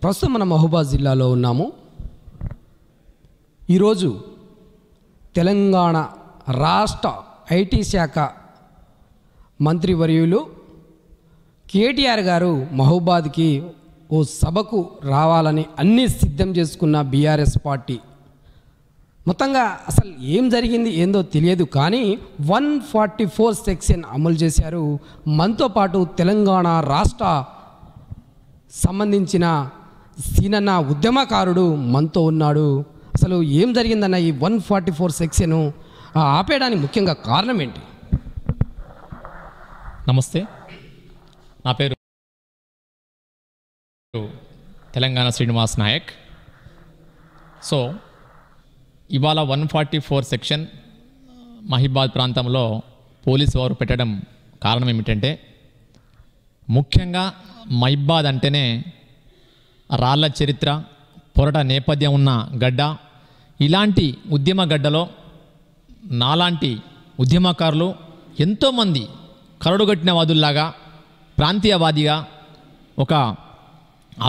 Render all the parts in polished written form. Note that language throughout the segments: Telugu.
ప్రస్తుతం మనం మహబూబాద్ జిల్లాలో ఉన్నాము. ఈరోజు తెలంగాణ రాష్ట్ర ఐటీ శాఖ మంత్రివర్యులు కేటీఆర్ గారు మహబూబాద్కి ఓ సభకు రావాలని అన్నీ సిద్ధం చేసుకున్న బీఆర్ఎస్ పార్టీ మొత్తంగా అసలు ఏం జరిగింది ఏందో తెలియదు, కానీ 144 సెక్షన్ అమలు చేశారు. మనతో పాటు తెలంగాణ రాష్ట్ర సంబంధించిన సీనన్న ఉద్యమకారుడు మనతో ఉన్నాడు. అసలు ఏం జరిగిందన్న ఈ 144 సెక్షన్ ఆపేయడానికి ముఖ్యంగా కారణం ఏంటి? నమస్తే, నా పేరు తెలంగాణ శ్రీనివాస్ నాయక్. సో ఇవాళ 144 సెక్షన్ మహిబాద్ ప్రాంతంలో పోలీసు వారు పెట్టడం కారణం ఏమిటంటే, ముఖ్యంగా మహిబాద్ అంటేనే రాళ్ల చరిత్ర, పోరాట నేపథ్యం ఉన్న గడ్డ. ఇలాంటి ఉద్యమ గడ్డలో నాలాంటి ఉద్యమకారులు ఎంతోమంది కరడుగట్టిన వాదుల్లాగా ప్రాంతీయవాదిగా ఒక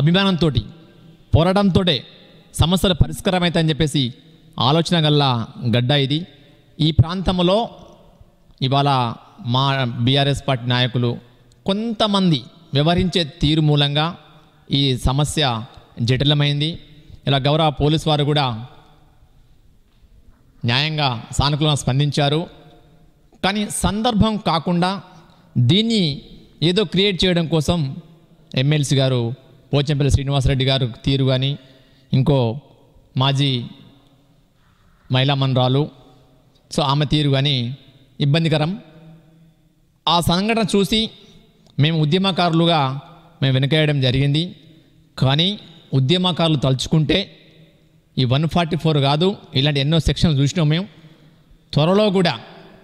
అభిమానంతో పోరాటంతో సమస్యల పరిష్కారం అవుతాయని చెప్పేసి ఆలోచన గల్ల గడ్డ ఇది. ఈ ప్రాంతంలో ఇవాళ మా బీఆర్ఎస్ పార్టీ నాయకులు కొంతమంది వ్యవహరించే తీరు మూలంగా ఈ సమస్య జటిలమైంది. ఇలా గౌరవ పోలీసు వారు కూడా న్యాయంగా సానుకూలంగా స్పందించారు. కానీ సందర్భం కాకుండా దీన్ని ఏదో క్రియేట్ చేయడం కోసం ఎమ్మెల్సీ గారు పోచంపల్లి శ్రీనివాసరెడ్డి గారు తీరు కానీ, ఇంకో మాజీ మహిళా మన్రాలు సో ఆమె తీరు కానీ ఇబ్బందికరం. ఆ సంఘటన చూసి మేము ఉద్యమకారులుగా మేము వెనకేయడం జరిగింది. కానీ ఉద్యమకారులు తలుచుకుంటే ఈ 144 కాదు, ఇలాంటి ఎన్నో సెక్షన్లు చూసినాం మేము. త్వరలో కూడా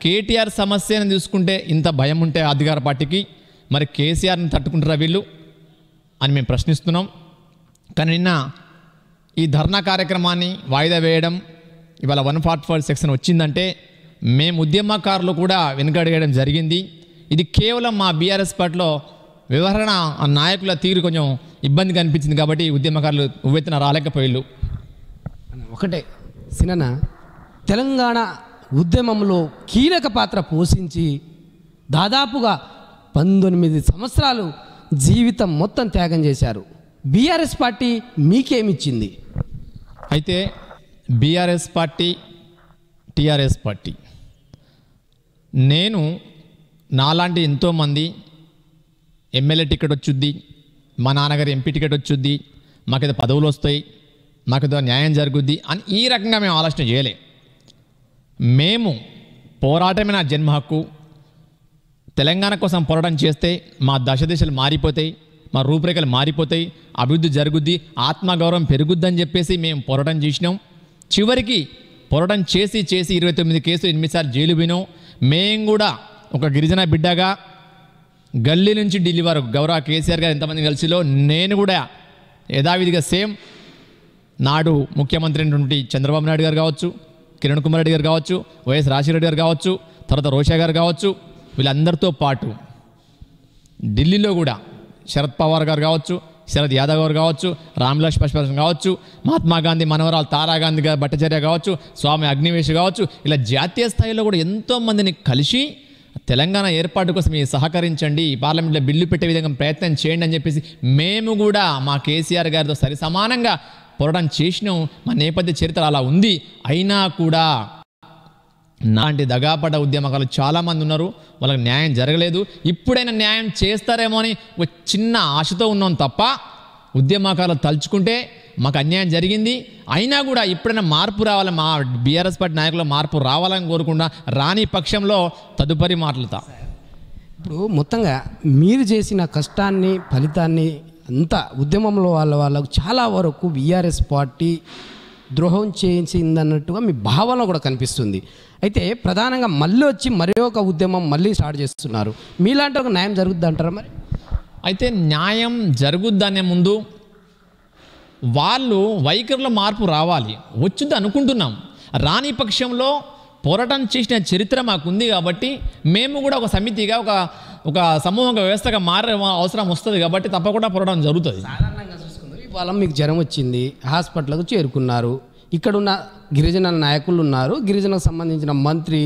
కేటీఆర్ సమస్యను చూసుకుంటే ఇంత భయం ఉంటే అధికార పార్టీకి, మరి కేసీఆర్ని తట్టుకుంటారా వీళ్ళు అని మేము ప్రశ్నిస్తున్నాం. కానీ నిన్న ఈ ధర్నా కార్యక్రమాన్ని వాయిదా వేయడం, ఇవాళ 144 సెక్షన్ వచ్చిందంటే మేము ఉద్యమకారులు కూడా వెనుకడగడం జరిగింది. ఇది కేవలం మా బీఆర్ఎస్ పార్టీలో వివరణ నాయకుల తీరు కొంచెం ఇబ్బందిగా అనిపించింది కాబట్టి ఉద్యమకారులు ఉవ్వెత్తున రాలేకపోయారు. ఒకటే సినన్న, తెలంగాణ ఉద్యమంలో కీలక పాత్ర పోషించి దాదాపుగా 19 సంవత్సరాలు జీవితం మొత్తం త్యాగం చేశారు. బీఆర్ఎస్ పార్టీ మీకేమిచ్చింది? అయితే బీఆర్ఎస్ పార్టీ, టీఆర్ఎస్ పార్టీ, నేను నాలాంటి ఎంతోమంది ఎమ్మెల్యే టికెట్ వచ్చుద్ది, మా నాన్నగారు ఎంపీ టికెట్ వచ్చుద్ది, మాకేదో పదవులు వస్తాయి, మాకేదో న్యాయం జరుగుద్ది అని ఈ రకంగా మేము ఆలోచన చేయలే. మేము పోరాటమే నా జన్మ హక్కు. తెలంగాణ కోసం పోరాటం చేస్తే మా దశదిశలు మారిపోతాయి, మా రూపురేఖలు మారిపోతాయి, అభివృద్ధి జరుగుద్ది, ఆత్మగౌరవం పెరుగుద్దని చెప్పేసి మేము పోరాటం చేసినాం. చివరికి పోరాటం చేసి 29 కేసులు 8 సార్లు జైలు పోయినాం. మేము కూడా ఒక గిరిజన బిడ్డగా గల్లీ నుంచి ఢిల్లీ వరకు గౌరవ కేసీఆర్ గారు ఎంతమంది కలిసిలో నేను కూడా యథావిధిగా సేమ్ నాడు ముఖ్యమంత్రి అయినటువంటి చంద్రబాబు నాయుడు గారు కావచ్చు, కిరణ్ కుమార్ రెడ్డి గారు కావచ్చు, వైఎస్ రాజశేఖర రెడ్డి గారు కావచ్చు, తర్వాత రోషా గారు కావచ్చు, వీళ్ళందరితో పాటు ఢిల్లీలో కూడా శరద్ పవార్ గారు కావచ్చు, శరద్ యాదవ్ గారు కావచ్చు, రామ్విలాస్ పాస్వాన్ కావచ్చు, మహాత్మా గాంధీ మనవరాలు తారాగాంధీ గారు భట్టాచార్య కావచ్చు, స్వామి అగ్నివేశ్ కావచ్చు, ఇలా జాతీయ స్థాయిలో కూడా ఎంతోమందిని కలిసి తెలంగాణ ఏర్పాటు కోసం మీరు సహకరించండి, పార్లమెంట్లో బిల్లు పెట్టే విధంగా ప్రయత్నం చేయండి అని చెప్పేసి మేము కూడా మా కేసీఆర్ గారితో సరి సమానంగా పోరాటం చేసినాం. మా నేపథ్య చరిత్ర అలా ఉంది. అయినా కూడా నాంటి దగాపడ్డ ఉద్యమకాలు చాలామంది ఉన్నారు, వాళ్ళకి న్యాయం జరగలేదు. ఇప్పుడైనా న్యాయం చేస్తారేమో అని ఒక చిన్న ఆశతో ఉన్నాం తప్ప, ఉద్యమకాలు తలుచుకుంటే మాకు అన్యాయం జరిగింది. అయినా కూడా ఇప్పుడైనా మార్పు రావాలి, మా బీఆర్ఎస్ పార్టీ నాయకుల మార్పు రావాలని కోరుకుండా రాని పక్షంలో తదుపరి మాట్లాడతా. ఇప్పుడు మొత్తంగా మీరు చేసిన కష్టాన్ని ఫలితాన్ని అంతా ఉద్యమంలో వాళ్ళకు చాలా వరకు బీఆర్ఎస్ పార్టీ ద్రోహం చేసిందన్నట్టుగా మీ భావన కూడా కనిపిస్తుంది. అయితే ప్రధానంగా మళ్ళీ వచ్చి మరి ఒక ఉద్యమం మళ్ళీ స్టార్ట్ చేస్తున్నారు. మీలాంటి ఒక న్యాయం జరుగుద్ది అంటారా? మరి అయితే న్యాయం జరుగుద్దనే ముందు వాళ్ళు వైఖరిలో మార్పు రావాలి, వచ్చింది అనుకుంటున్నాం. రాని పక్షంలో పోరాటం చేసిన చరిత్ర మాకుంది కాబట్టి మేము కూడా ఒక సమితిగా ఒక సమూహంగా వ్యవస్థగా మారే అవసరం వస్తుంది కాబట్టి తప్పకుండా పోరాటం జరుగుతుంది. సాధారణంగా చూసుకుందాం, ఈ వాళ్ళ మీకు జ్వరం వచ్చింది, హాస్పిటల్కు చేరుకున్నారు. ఇక్కడున్న గిరిజన నాయకులు ఉన్నారు, గిరిజనకు సంబంధించిన మంత్రి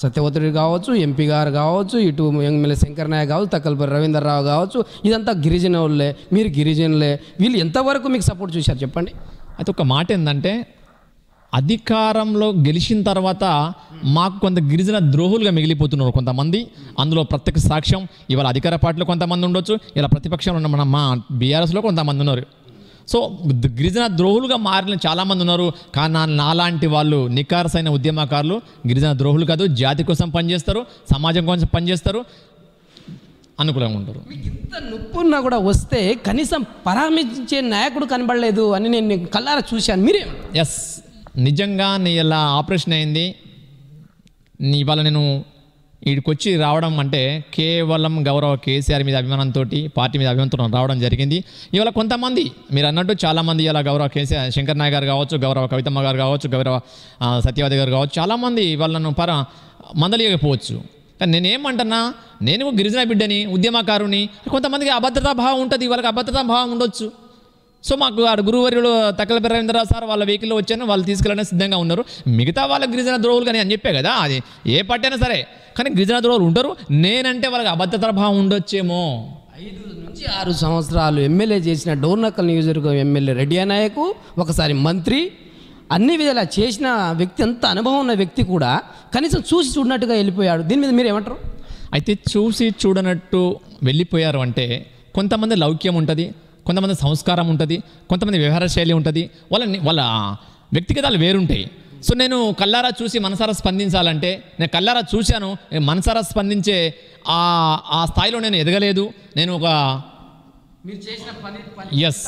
సత్యవతుడి కావచ్చు, ఎంపీ గారు కావచ్చు, ఇటు ఎమ్మెల్యే శంకర్ నాయక్ కావచ్చు, తక్కలపల్లి రవీంద్రరావు కావచ్చు, ఇదంతా గిరిజన వాళ్ళే, మీరు గిరిజనులే. వీళ్ళు ఎంతవరకు మీకు సపోర్ట్ చూశారు చెప్పండి? అయితే ఒక మాట ఏంటంటే, అధికారంలో గెలిచిన తర్వాత మాకు కొంత గిరిజన ద్రోహులుగా మిగిలిపోతున్నారు కొంతమంది. అందులో ప్రత్యక్ష సాక్ష్యం ఇవాళ అధికార పార్టీలో కొంతమంది ఉండొచ్చు, ఇలా ప్రతిపక్షంలో ఉన్న మా బీఆర్ఎస్లో కొంతమంది ఉన్నారు. సో గిరిజన ద్రోహులుగా మారిన చాలామంది ఉన్నారు. కానీ నాలాంటి వాళ్ళు నికార్సైన ఉద్యమకారులు గిరిజన ద్రోహులు కాదు, జాతి కోసం పనిచేస్తారు, సమాజం కోసం పనిచేస్తారు, అనుకూలంగా ఉంటారు. ఇంత నొప్పున్నా కూడా వస్తే కనీసం పరామర్శించే నాయకుడు కనబడలేదు అని నేను కళ్ళారా చూశాను. మీరే ఎస్, నిజంగా నీ ఇలా ఆపరేషన్ అయింది. ఇవాళ నేను వీడికొచ్చి రావడం అంటే కేవలం గౌరవ కేసీఆర్ మీద అభిమానంతో, పార్టీ మీద అభిమానంతో రావడం జరిగింది. ఇవాళ కొంతమంది మీరు అన్నట్టు చాలామంది ఇలా గౌరవ కేసీఆర్ శంకర్ నాయక్ గారు కావచ్చు, గౌరవ కవితమ్మ గారు కావచ్చు, గౌరవ సత్యవతి గారు కావచ్చు, చాలామంది వాళ్ళను మందలియకపోవచ్చు. కానీ నేనేమంటున్నా, నేను గిరిజన బిడ్డని, ఉద్యమకారుని. కొంతమందికి అభద్రతా భావం ఉంటుంది, వాళ్ళకి అభద్రతా భావం ఉండొచ్చు. సో మాకు ఆడ గురువర్యులు తక్కలపల్లి రవీంద్రరావు సార్ వాళ్ళ వెహికల్లో వచ్చాను, వాళ్ళు తీసుకెళ్ళడానికి సిద్ధంగా ఉన్నారు. మిగతా వాళ్ళ గిరిజన ద్రోహులు కానీ అని చెప్పే కదా, అది ఏ పార్టీ అయినా సరే. కానీ గిరిజన ద్రోహులు ఉంటారు. నేనంటే వాళ్ళకి అభద్రతా భావం ఉండొచ్చేమో. 5 నుంచి 6 సంవత్సరాలు ఎమ్మెల్యే చేసిన డోర్నకల్ నియోజకవర్గం ఎమ్మెల్యే రెడ్డి నాయకు, ఒకసారి మంత్రి, అన్ని విధాలా చేసిన వ్యక్తి, అంత అనుభవం ఉన్న వ్యక్తి కూడా కనీసం చూసి చూడనట్టుగా వెళ్ళిపోయాడు. దీని మీద మీరు ఏమంటారు? అయితే చూసి చూడనట్టు వెళ్ళిపోయారు అంటే కొంతమంది లౌక్యం ఉంటుంది, కొంతమంది సంస్కారం ఉంటుంది, కొంతమంది వ్యవహార శైలి ఉంటుంది, వాళ్ళ వ్యక్తిగతాలు వేరుంటాయి. సో నేను కల్లారా చూసి మనసారా స్పందించాలంటే నేను కల్లారా చూశాను, మనసారా స్పందించే ఆ స్థాయిలో నేను ఎదగలేదు. నేను ఒక ఎస్,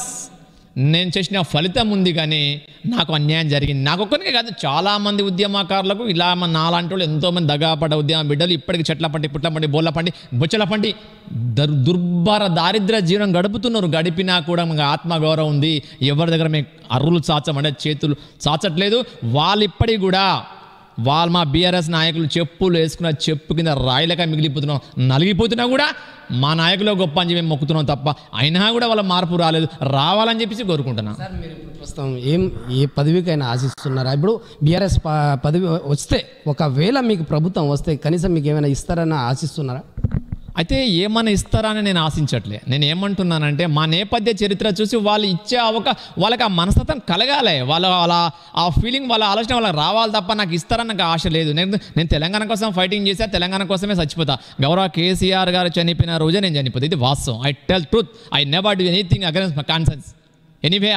నేను చేసిన ఫలితం ఉంది, కానీ నాకు అన్యాయం జరిగింది. నాకు ఒక్కరికే కాదు, చాలామంది ఉద్యమకారులకు ఇలా నాలాంటి వాళ్ళు ఎంతోమంది దగాపడ్డ ఉద్యమ బిడ్డలు ఇప్పటికి చెట్ల పండి, పుట్ల పండి, బోళ్ళ పండి, బొచ్చల పండి దుర్భర దారిద్ర్య జీవనం గడుపుతున్నారు. గడిపినా కూడా మాకు ఆత్మగౌరవం ఉంది. ఎవరి దగ్గర మేము అర్రులు చాచమంటే చేతులు చాచట్లేదు. వాళ్ళు ఇప్పటికి కూడా మా బీఆర్ఎస్ నాయకులు చెప్పులు వేసుకున్న చెప్పు కింద రాయిలక మిగిలిపోతున్నాం, నలిగిపోతున్నా కూడా మా నాయకులు గొప్ప అని మేము మొక్కుతున్నాం తప్ప, అయినా కూడా వాళ్ళ మార్పు రాలేదు. రావాలని చెప్పేసి కోరుకుంటున్నాం. సార్ మీరు ఇప్పుడు ప్రస్తుతం ఏ పదవికైనా ఆశిస్తున్నారా? ఇప్పుడు బీఆర్ఎస్ పదవి వస్తే, ఒకవేళ మీకు ప్రభుత్వం వస్తే కనీసం మీకు ఏమైనా ఇస్తారని ఆశిస్తున్నారా? అయితే ఏమైనా ఇస్తారా అని నేను ఆశించట్లే. నేను ఏమంటున్నానంటే మా నేపథ్య చరిత్ర చూసి వాళ్ళు ఇచ్చే వాళ్ళకి ఆ మనస్తత్వం కలగాలి, వాళ్ళ ఆ ఫీలింగ్, వాళ్ళ ఆలోచన వాళ్ళకి రావాలి తప్ప నాకు ఇస్తారని నాకు ఆశ లేదు. నేను తెలంగాణ కోసం ఫైటింగ్ చేశా, తెలంగాణ కోసమే చచ్చిపోతా. గౌరవ కేసీఆర్ గారు చనిపోయిన రోజే నేను చనిపోతా, ఇది వాస్తవం. I tell truth, I never do anything against my conscience. Anyway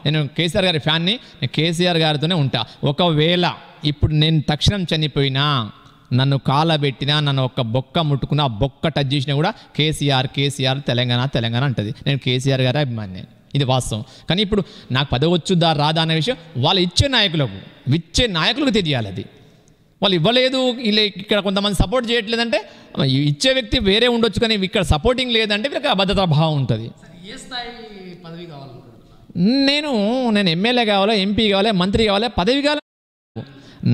నేను కేసీఆర్ గారి ఫ్యాన్ని, నేను కేసీఆర్ గారితోనే ఉంటా. ఒకవేళ ఇప్పుడు నేను తక్షణం చనిపోయినా, నన్ను కాలబెట్టినా, నన్ను ఒక్క బొక్క ముట్టుకున్నా, ఆ బొక్క టచ్ చేసినా కూడా కేసీఆర్ తెలంగాణ అంటది. నేను కేసీఆర్ గారి అభిమాని, ఇది వాస్తవం. కానీ ఇప్పుడు నాకు పదవి వచ్చుద్దా రాదా అనే విషయం వాళ్ళు ఇచ్చే నాయకులకు తెలియాలి. అది వాళ్ళు ఇవ్వలేదు, ఇక్కడ కొంతమంది సపోర్ట్ చేయట్లేదంటే ఇచ్చే వ్యక్తి వేరే ఉండొచ్చు, కానీ ఇక్కడ సపోర్టింగ్ లేదంటే వీళ్ళకి అభద్రతా భావం ఉంటుంది. ఏ స్థాయి పదవి కావాలి? నేను ఎమ్మెల్యే కావాలా, ఎంపీ కావాలి, మంత్రి కావాలి, పదవి కావాలి.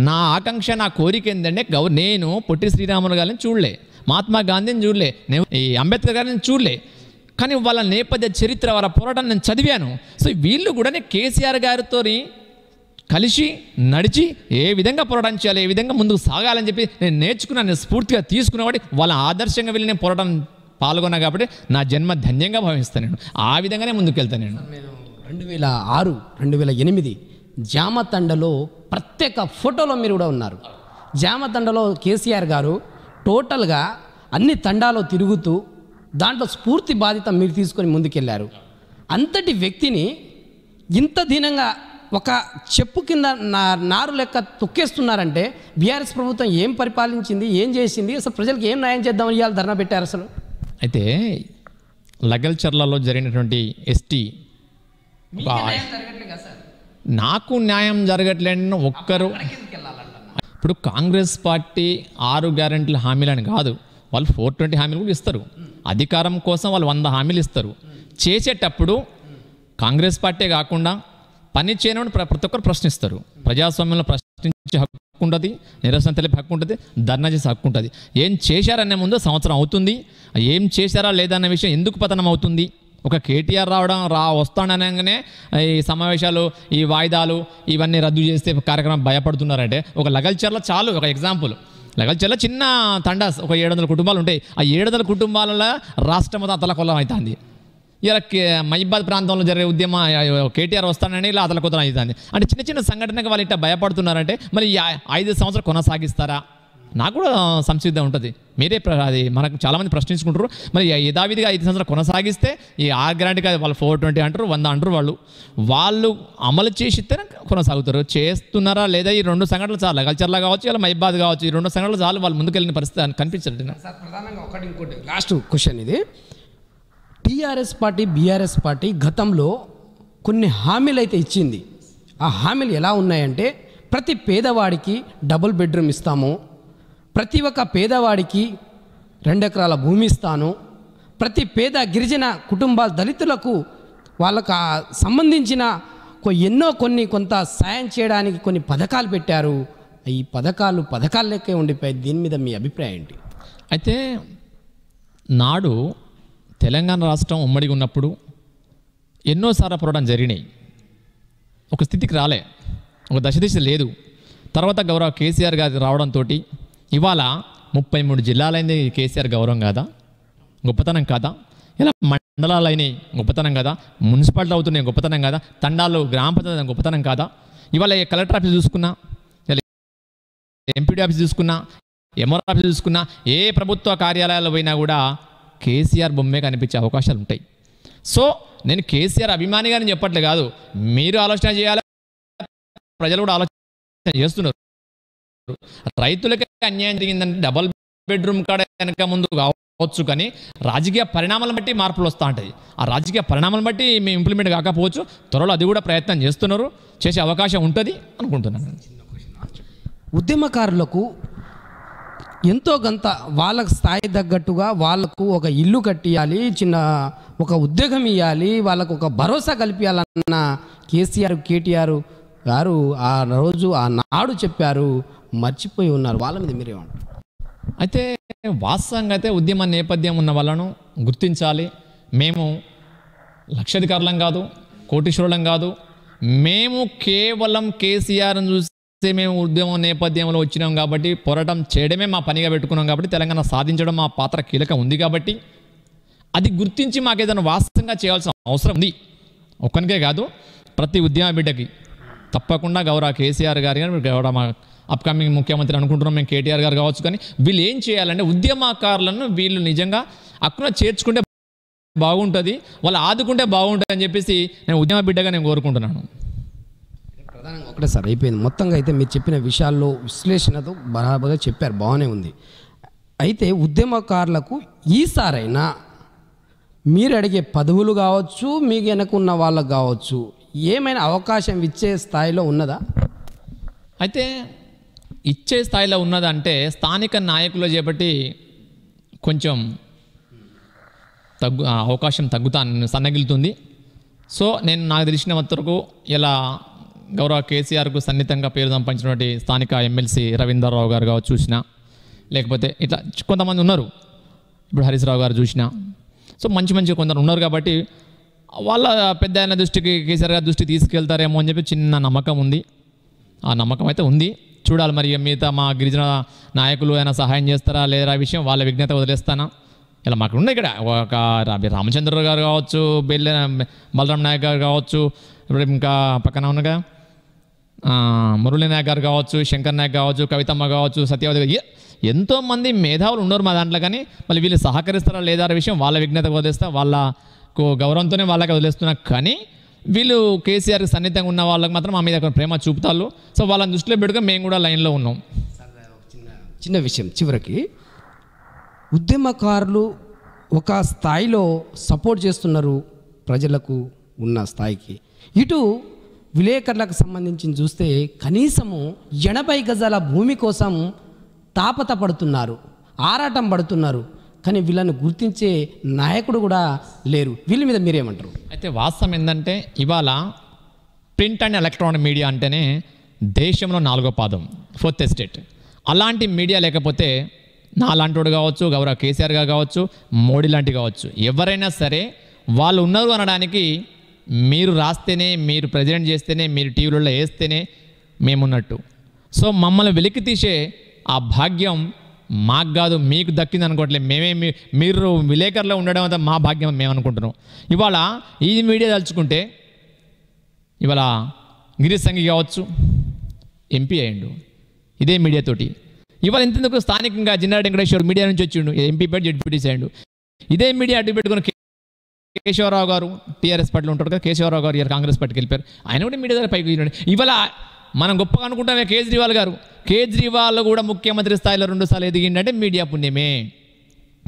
నా ఆకాంక్ష, నా కోరిక ఏంటంటే నేను పొట్టి శ్రీరాములు గారిని చూడలే, మహాత్మా గాంధీని చూడలే, ఈ అంబేద్కర్ గారిని చూడలే, కానీ వాళ్ళ నేపథ్య చరిత్ర, వాళ్ళ పోరాటాన్ని నేను చదివాను. సో వీళ్ళు కూడా నేను కేసీఆర్ గారితో కలిసి నడిచి ఏ విధంగా పోరాటం చేయాలి, ఏ విధంగా ముందుకు సాగాలని చెప్పి నేను నేర్చుకున్నాను, నేను స్ఫూర్తిగా తీసుకున్న కాబట్టి వాళ్ళ ఆదర్శంగా వెళ్ళి నేను పోరాటం పాల్గొన్నా కాబట్టి నా జన్మ ధన్యంగా భావిస్తాను. నేను ఆ విధంగానే ముందుకెళ్తాను. నేను 2006, 2008 జామతండలో ప్రత్యేక ఫోటోలో మీరు కూడా ఉన్నారు. జామతండలో కేసీఆర్ గారు టోటల్గా అన్ని తండాలో తిరుగుతూ దాంట్లో స్ఫూర్తి బాధ్యత మీరు తీసుకొని ముందుకెళ్ళారు. అంతటి వ్యక్తిని ఇంత దీనంగా ఒక చెప్పు కింద నారు లెక్క తొక్కేస్తున్నారంటే బీఆర్ఎస్ ప్రభుత్వం ఏం పరిపాలించింది, ఏం చేసింది, అసలు ప్రజలకు ఏం న్యాయం చేద్దామని ఇవాళ ధర్నా పెట్టారు? అసలు అయితే లగల్చర్లలో జరిగినటువంటి ఎస్టీ నాకు న్యాయం జరగట్లేని ఒక్కరు. ఇప్పుడు కాంగ్రెస్ పార్టీ 6 గ్యారెంటీల హామీలని కాదు, వాళ్ళు 420 హామీలు కూడా ఇస్తారు. అధికారం కోసం వాళ్ళు 100 హామీలు ఇస్తారు. చేసేటప్పుడు కాంగ్రెస్ పార్టీ కాకుండా పని చేయని ప్రతి ఒక్కరు ప్రశ్నిస్తారు. ప్రజాస్వామ్యంలో ప్రశ్నించే హక్కు ఉంటుంది, నిరసన తెలిపే హక్కు ఉంటుంది, ధర్నా చేసే హక్కు ఉంటుంది. ఏం చేశారనే ముందు సంవత్సరం అవుతుంది, ఏం చేశారా లేదా అన్న విషయం ఎందుకు పతనం అవుతుంది ఒక కేటీఆర్ వస్తాడనగానే ఈ సమావేశాలు, ఈ వాయిదాలు ఇవన్నీ రద్దు చేస్తే కార్యక్రమం భయపడుతున్నారంటే, ఒక లగల్చర్లో చాలు, ఒక ఎగ్జాంపుల్, లగల్చర్లో చిన్న తండాస్ ఒక 700 కుటుంబాలు ఉంటాయి. ఆ 700 కుటుంబాలలో రాష్ట్రం మొత్తం అతలకొల్లం అవుతుంది. ఇలా మహిబాద్ ప్రాంతంలో జరిగే ఉద్యమ కేటీఆర్ వస్తానని ఇలా అతలకొల్లం అవుతుంది. అంటే చిన్న చిన్న సంఘటనకు వాళ్ళు ఇట్లా భయపడుతున్నారంటే మరి 5 సంవత్సరాలు కొనసాగిస్తారా? నాకు కూడా సంసిద్ధం ఉంటుంది. మీరే అది మనకు చాలామంది ప్రశ్నించుకుంటారు. మరి యథావిధిగా 5 సంవత్సరాలు కొనసాగిస్తే ఈ 6 గ్యారెంటీ కాదు, వాళ్ళు 420 అంటారు, 100 అంటారు. వాళ్ళు అమలు చేసిస్తేనే కొనసాగుతారు. చేస్తున్నారా లేదా? ఈ 2 సంఘటనలు చాలు, కల్చర్లా కావచ్చు, ఇలా మహిబాద్ కావచ్చు, ఈ 2 సంఘటనలు చాలు వాళ్ళు ముందుకెళ్ళిన పరిస్థితి కనిపించదు. సార్ ప్రధానంగా ఇంకోటి లాస్ట్ క్వశ్చన్ ఇది. టీఆర్ఎస్ పార్టీ, బీఆర్ఎస్ పార్టీ గతంలో కొన్ని హామీలు అయితే ఇచ్చింది. ఆ హామీలు ఎలా ఉన్నాయంటే, ప్రతి పేదవాడికి డబుల్ బెడ్రూమ్ ఇస్తాము, ప్రతి ఒక్క పేదవాడికి 2 ఎకరాల భూమి ఇస్తాను, ప్రతి పేద గిరిజన కుటుంబాల దళితులకు వాళ్ళకు సంబంధించిన కొంత సాయం చేయడానికి కొన్ని పథకాలు పెట్టారు. ఈ పథకాల లెక్కే ఉండిపోయి. దీని మీద మీ అభిప్రాయం ఏంటి? అయితే నాడు తెలంగాణ రాష్ట్రం ఉమ్మడిగా ఉన్నప్పుడు ఎన్నోసార్లు పోరాటం జరిగినాయి. ఒక స్థితికి రాలే, ఒక దశ లేదు. తర్వాత గౌరవ కేసీఆర్ గారు రావడంతో ఇవాళ 33 జిల్లాలైంది. కేసీఆర్ గౌరవం కాదా? గొప్పతనం కాదా? ఇలా మండలాలు అయినాయి, గొప్పతనం కాదా? మున్సిపాలిటీ అవుతున్నాయి, గొప్పతనం కాదా? తండాలు, గ్రామ పంచాయతీ గొప్పతనం కాదా? ఇవాళ కలెక్టర్ ఆఫీస్ చూసుకున్నా, ఎంపీడీ ఆఫీస్ చూసుకున్నా, ఎంఆర్ ఆఫీస్ చూసుకున్నా, ఏ ప్రభుత్వ కార్యాలయాలు పోయినా కూడా కేసీఆర్ బొమ్మే కనిపించే అవకాశాలు ఉంటాయి. సో నేను కేసీఆర్ అభిమానిగా నేను చెప్పట్లే కాదు, మీరు ఆలోచన చేయాలి, ప్రజలు కూడా ఆలోచన చేస్తున్నారు. రైతులకి అన్యాయం జరిగిందంటే డబల్ బెడ్రూమ్ కాడ వెనక ముందు కావచ్చు, కానీ రాజకీయ పరిణామాలను బట్టి మార్పులు వస్తూ ఉంటాయి. ఆ రాజకీయ పరిణామాలను బట్టి మేము ఇంప్లిమెంట్ కాకపోవచ్చు, త్వరలో అది కూడా ప్రయత్నం చేస్తున్నారు, చేసే అవకాశం ఉంటుంది అనుకుంటున్నాను. ఉద్యమకారులకు ఎంతో కొంత వాళ్ళకు స్థాయి తగ్గట్టుగా వాళ్ళకు ఒక ఇల్లు కట్టియాలి, ఒక ఉద్యోగం ఇవ్వాలి, వాళ్ళకు ఒక భరోసా కల్పించాలన్న కేటీఆర్ గారు ఆ రోజు ఆనాడు చెప్పారు, మర్చిపోయి ఉన్నారు. వాళ్ళ మీద మీరేమంటారు? అయితే వాస్తవంగా అయితే ఉద్యమ నేపథ్యం ఉన్న వాళ్ళను గుర్తించాలి. మేము లక్షాధికారులం కాదు, కోటీశ్వరులం కాదు, మేము కేవలం కేసీఆర్ని చూస్తే మేము ఉద్యమం నేపథ్యంలో వచ్చినాం కాబట్టి, పోరాటం చేయడమే మా పనిగా పెట్టుకున్నాం కాబట్టి, తెలంగాణ సాధించడం మా పాత్ర కీలకం ఉంది కాబట్టి, అది గుర్తించి మాకేదైనా వాస్తవంగా చేయాల్సిన అవసరం ఉంది. ఒక్కనికే కాదు, ప్రతి ఉద్యమ బిడ్డకి తప్పకుండా గౌరవ కేసీఆర్ గారు కానీ, గౌరవ మా అప్కమింగ్ ముఖ్యమంత్రి అనుకుంటున్నాం మేము కేటీఆర్ గారు కావచ్చు, కానీ వీళ్ళు ఏం చేయాలంటే ఉద్యమకారులను వీళ్ళు నిజంగా అక్కడ చేర్చుకుంటే బాగుంటుంది, వాళ్ళు ఆదుకుంటే బాగుంటుంది అని చెప్పేసి నేను ఉద్యమ బిడ్డగా నేను కోరుకుంటున్నాను. ప్రధానంగా ఒకటే సార్ అయిపోయింది. మొత్తంగా అయితే మీరు చెప్పిన విషయాల్లో విశ్లేషణతో బరాబర్గా చెప్పారు, బాగానే ఉంది. అయితే ఉద్యమకారులకు ఈసారైనా మీరు అడిగే పదవులు కావచ్చు, మీకు వెనకున్న వాళ్ళకు కావచ్చు, ఏమైనా అవకాశం ఇచ్చే స్థాయిలో ఉన్నదా? అయితే ఇచ్చే స్థాయిలో ఉన్నదంటే స్థానిక నాయకులు చేపట్టి కొంచెం అవకాశం సన్నగిలుతుంది. సో నేను నాకు తెలిసిన వరకు ఇలా గౌరవ కేసీఆర్కు సన్నిహితంగా పేరు సంపాదించినటువంటి స్థానిక ఎమ్మెల్సీ రవీందర్రావు గారు కావచ్చు చూసినా, లేకపోతే ఇట్లా కొంతమంది ఉన్నారు, ఇప్పుడు హరీష్ రావు గారు చూసినా, సో మంచి కొందరు ఉన్నారు కాబట్టి వాళ్ళ పెద్ద ఆయన దృష్టికి, కేసీఆర్ గారి దృష్టికి తీసుకెళ్తారేమో అని చెప్పి చిన్న నమ్మకం ఉంది. ఆ నమ్మకం అయితే ఉంది, చూడాలి. మరి మిగతా మా గిరిజన నాయకులు అయినా సహాయం చేస్తారా లేదా ఆ విషయం వాళ్ళ విజ్ఞత వదిలేస్తానా. ఇలా మాకు ఉన్నాయి ఇక్కడ ఒక రామచంద్ర గారు కావచ్చు, బలరాం నాయక్ గారు కావచ్చు, ఇప్పుడు ఇంకా పక్కన ఉన్నగా మురళీ నాయక్ గారు కావచ్చు, శంకర్ నాయక్ కావచ్చు, కవితమ్మ కావచ్చు, సత్యవతి గారు, ఎంతోమంది మేధావులు ఉన్నారు మా దాంట్లో. కానీ మళ్ళీ వీళ్ళు సహకరిస్తారా లేదా అనే విషయం వాళ్ళ విజ్ఞత వదిలేస్తా, వాళ్ళకు గౌరవంతోనే వాళ్ళకి వదిలేస్తున్నా. కానీ వీళ్ళు కేసీఆర్కి సన్నిహితంగా ఉన్న వాళ్ళకి మాత్రం మా మీద ప్రేమ చూపుతారు. సో వాళ్ళని దృష్టిలో పెట్టుకొని మేము కూడా లైన్లో ఉన్నాం. చిన్న విషయం చివరికి, ఉద్యమకారులు ఒక స్థాయిలో సపోర్ట్ చేస్తున్నారు ప్రజలకు ఉన్న స్థాయికి, ఇటు విలేకరులకు సంబంధించి చూస్తే కనీసము 80 గజాల భూమి కోసం తాపతపడుతున్నారు, ఆరాటం పడుతున్నారు, కానీ వీళ్ళని గుర్తించే నాయకుడు కూడా లేరు. వీళ్ళ మీద మీరేమంటారు? అయితే వాస్తవం ఏంటంటే ఇవాళ ప్రింట్ అండ్ ఎలక్ట్రానిక్ మీడియా అంటేనే దేశంలో 4వ పాదం, 4th ఎస్టేట్. అలాంటి మీడియా లేకపోతే నాలాంటి వాడు కావచ్చు, గౌరవ కేసీఆర్ గారు కావచ్చు, మోడీ లాంటి కావచ్చు, ఎవరైనా సరే వాళ్ళు ఉన్నారు అనడానికి మీరు రాస్తేనే, మీరు ప్రెసిడెంట్ చేస్తేనే, మీరు టీవీలలో వేస్తేనే మేమున్నట్టు. సో మమ్మల్ని వెలికి తీసే ఆ భాగ్యం మాకు కాదు, మీకు దక్కింది అనుకోవట్లేదు. మీరు విలేకరులో ఉండడం అంతా మా భాగ్యం మేము అనుకుంటున్నాం. ఇవాళ ఈ మీడియా తలుచుకుంటే ఇవాళ గిరీష్ సంఘి కావచ్చు, ఎంపీ అయ్యిండు ఇదే మీడియాతోటి. ఇవాళ ఇంతెందుకు స్థానికంగా జిన్నారెడ్డి వెంకటేశ్వర మీడియా నుంచి వచ్చిండు, ఎంపీ పెట్టి జడ్పీటీసీ అయ్యిండు. ఇదే మీడియా అడ్డు పెట్టుకుని కేశవరావు గారు టీఆర్ఎస్ పార్టీలో ఉంటారు కదా, కేశవరావు గారు ఇయర్ కాంగ్రెస్ పార్టీకి వెళ్ళిపోయారు, ఆయన కూడా మీడియా దగ్గర పైకి వెళ్ళాడు. ఇవాళ మనం గొప్పగా అనుకుంటామే కేజ్రీవాల్ గారు, కేజ్రీవాల్ కూడా ముఖ్యమంత్రి స్థాయిలో 2 సార్లు ఎదిగిందంటే మీడియా పుణ్యమే.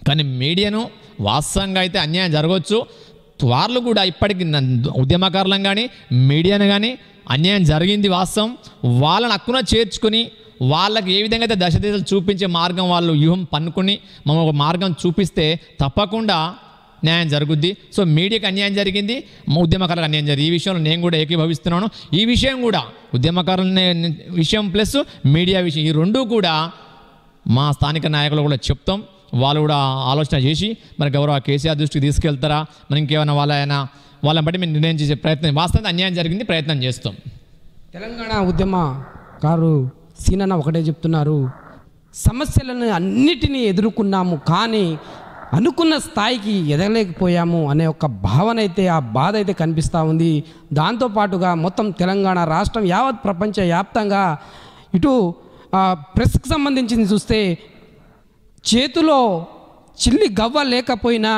కానీ మీడియాను వాస్తవంగా అయితే అన్యాయం జరగవచ్చు, వాళ్ళు కూడా ఇప్పటికి ఉద్యమకారులను కానీ మీడియాను కానీ అన్యాయం జరిగింది వాస్తవం. వాళ్ళని హక్కున చేర్చుకొని వాళ్ళకి ఏ విధంగా అయితే దశ దిశలు చూపించే మార్గం వాళ్ళు వ్యూహం పన్నుకొని మనం ఒక మార్గం చూపిస్తే తప్పకుండా న్యాయం జరుగుద్ది. సో మీడియాకి అన్యాయం జరిగింది, ఉద్యమకారులకు అన్యాయం జరిగింది. ఈ విషయంలో నేను కూడా ఏకీభవిస్తున్నాను. ఈ విషయం కూడా ఉద్యమకారుల విషయం ప్లస్ మీడియా విషయం, ఈ రెండూ కూడా మా స్థానిక నాయకులు కూడా చెప్తాం. వాళ్ళు కూడా ఆలోచన చేసి మరి గౌరవ కేసీఆర్ దృష్టికి తీసుకెళ్తారా, మరి ఇంకేమైనా వాళ్ళని బట్టి మేము నిర్ణయం చేసే ప్రయత్నం, వాస్తవంగా అన్యాయం జరిగింది, ప్రయత్నం చేస్తాం. తెలంగాణ ఉద్యమకారు సీనన్న ఒకటే చెప్తున్నారు, సమస్యలను అన్నిటినీ ఎదుర్కొన్నాము కానీ అనుకున్న స్థాయికి ఎదగలేకపోయాము అనే ఒక భావన అయితే, ఆ బాధ అయితే కనిపిస్తూ ఉంది. దాంతోపాటుగా మొత్తం తెలంగాణ రాష్ట్రం యావత్ ప్రపంచ వ్యాప్తంగా ఇటు ప్రెస్కి సంబంధించింది చూస్తే చేతిలో చిల్లి గవ్వ లేకపోయినా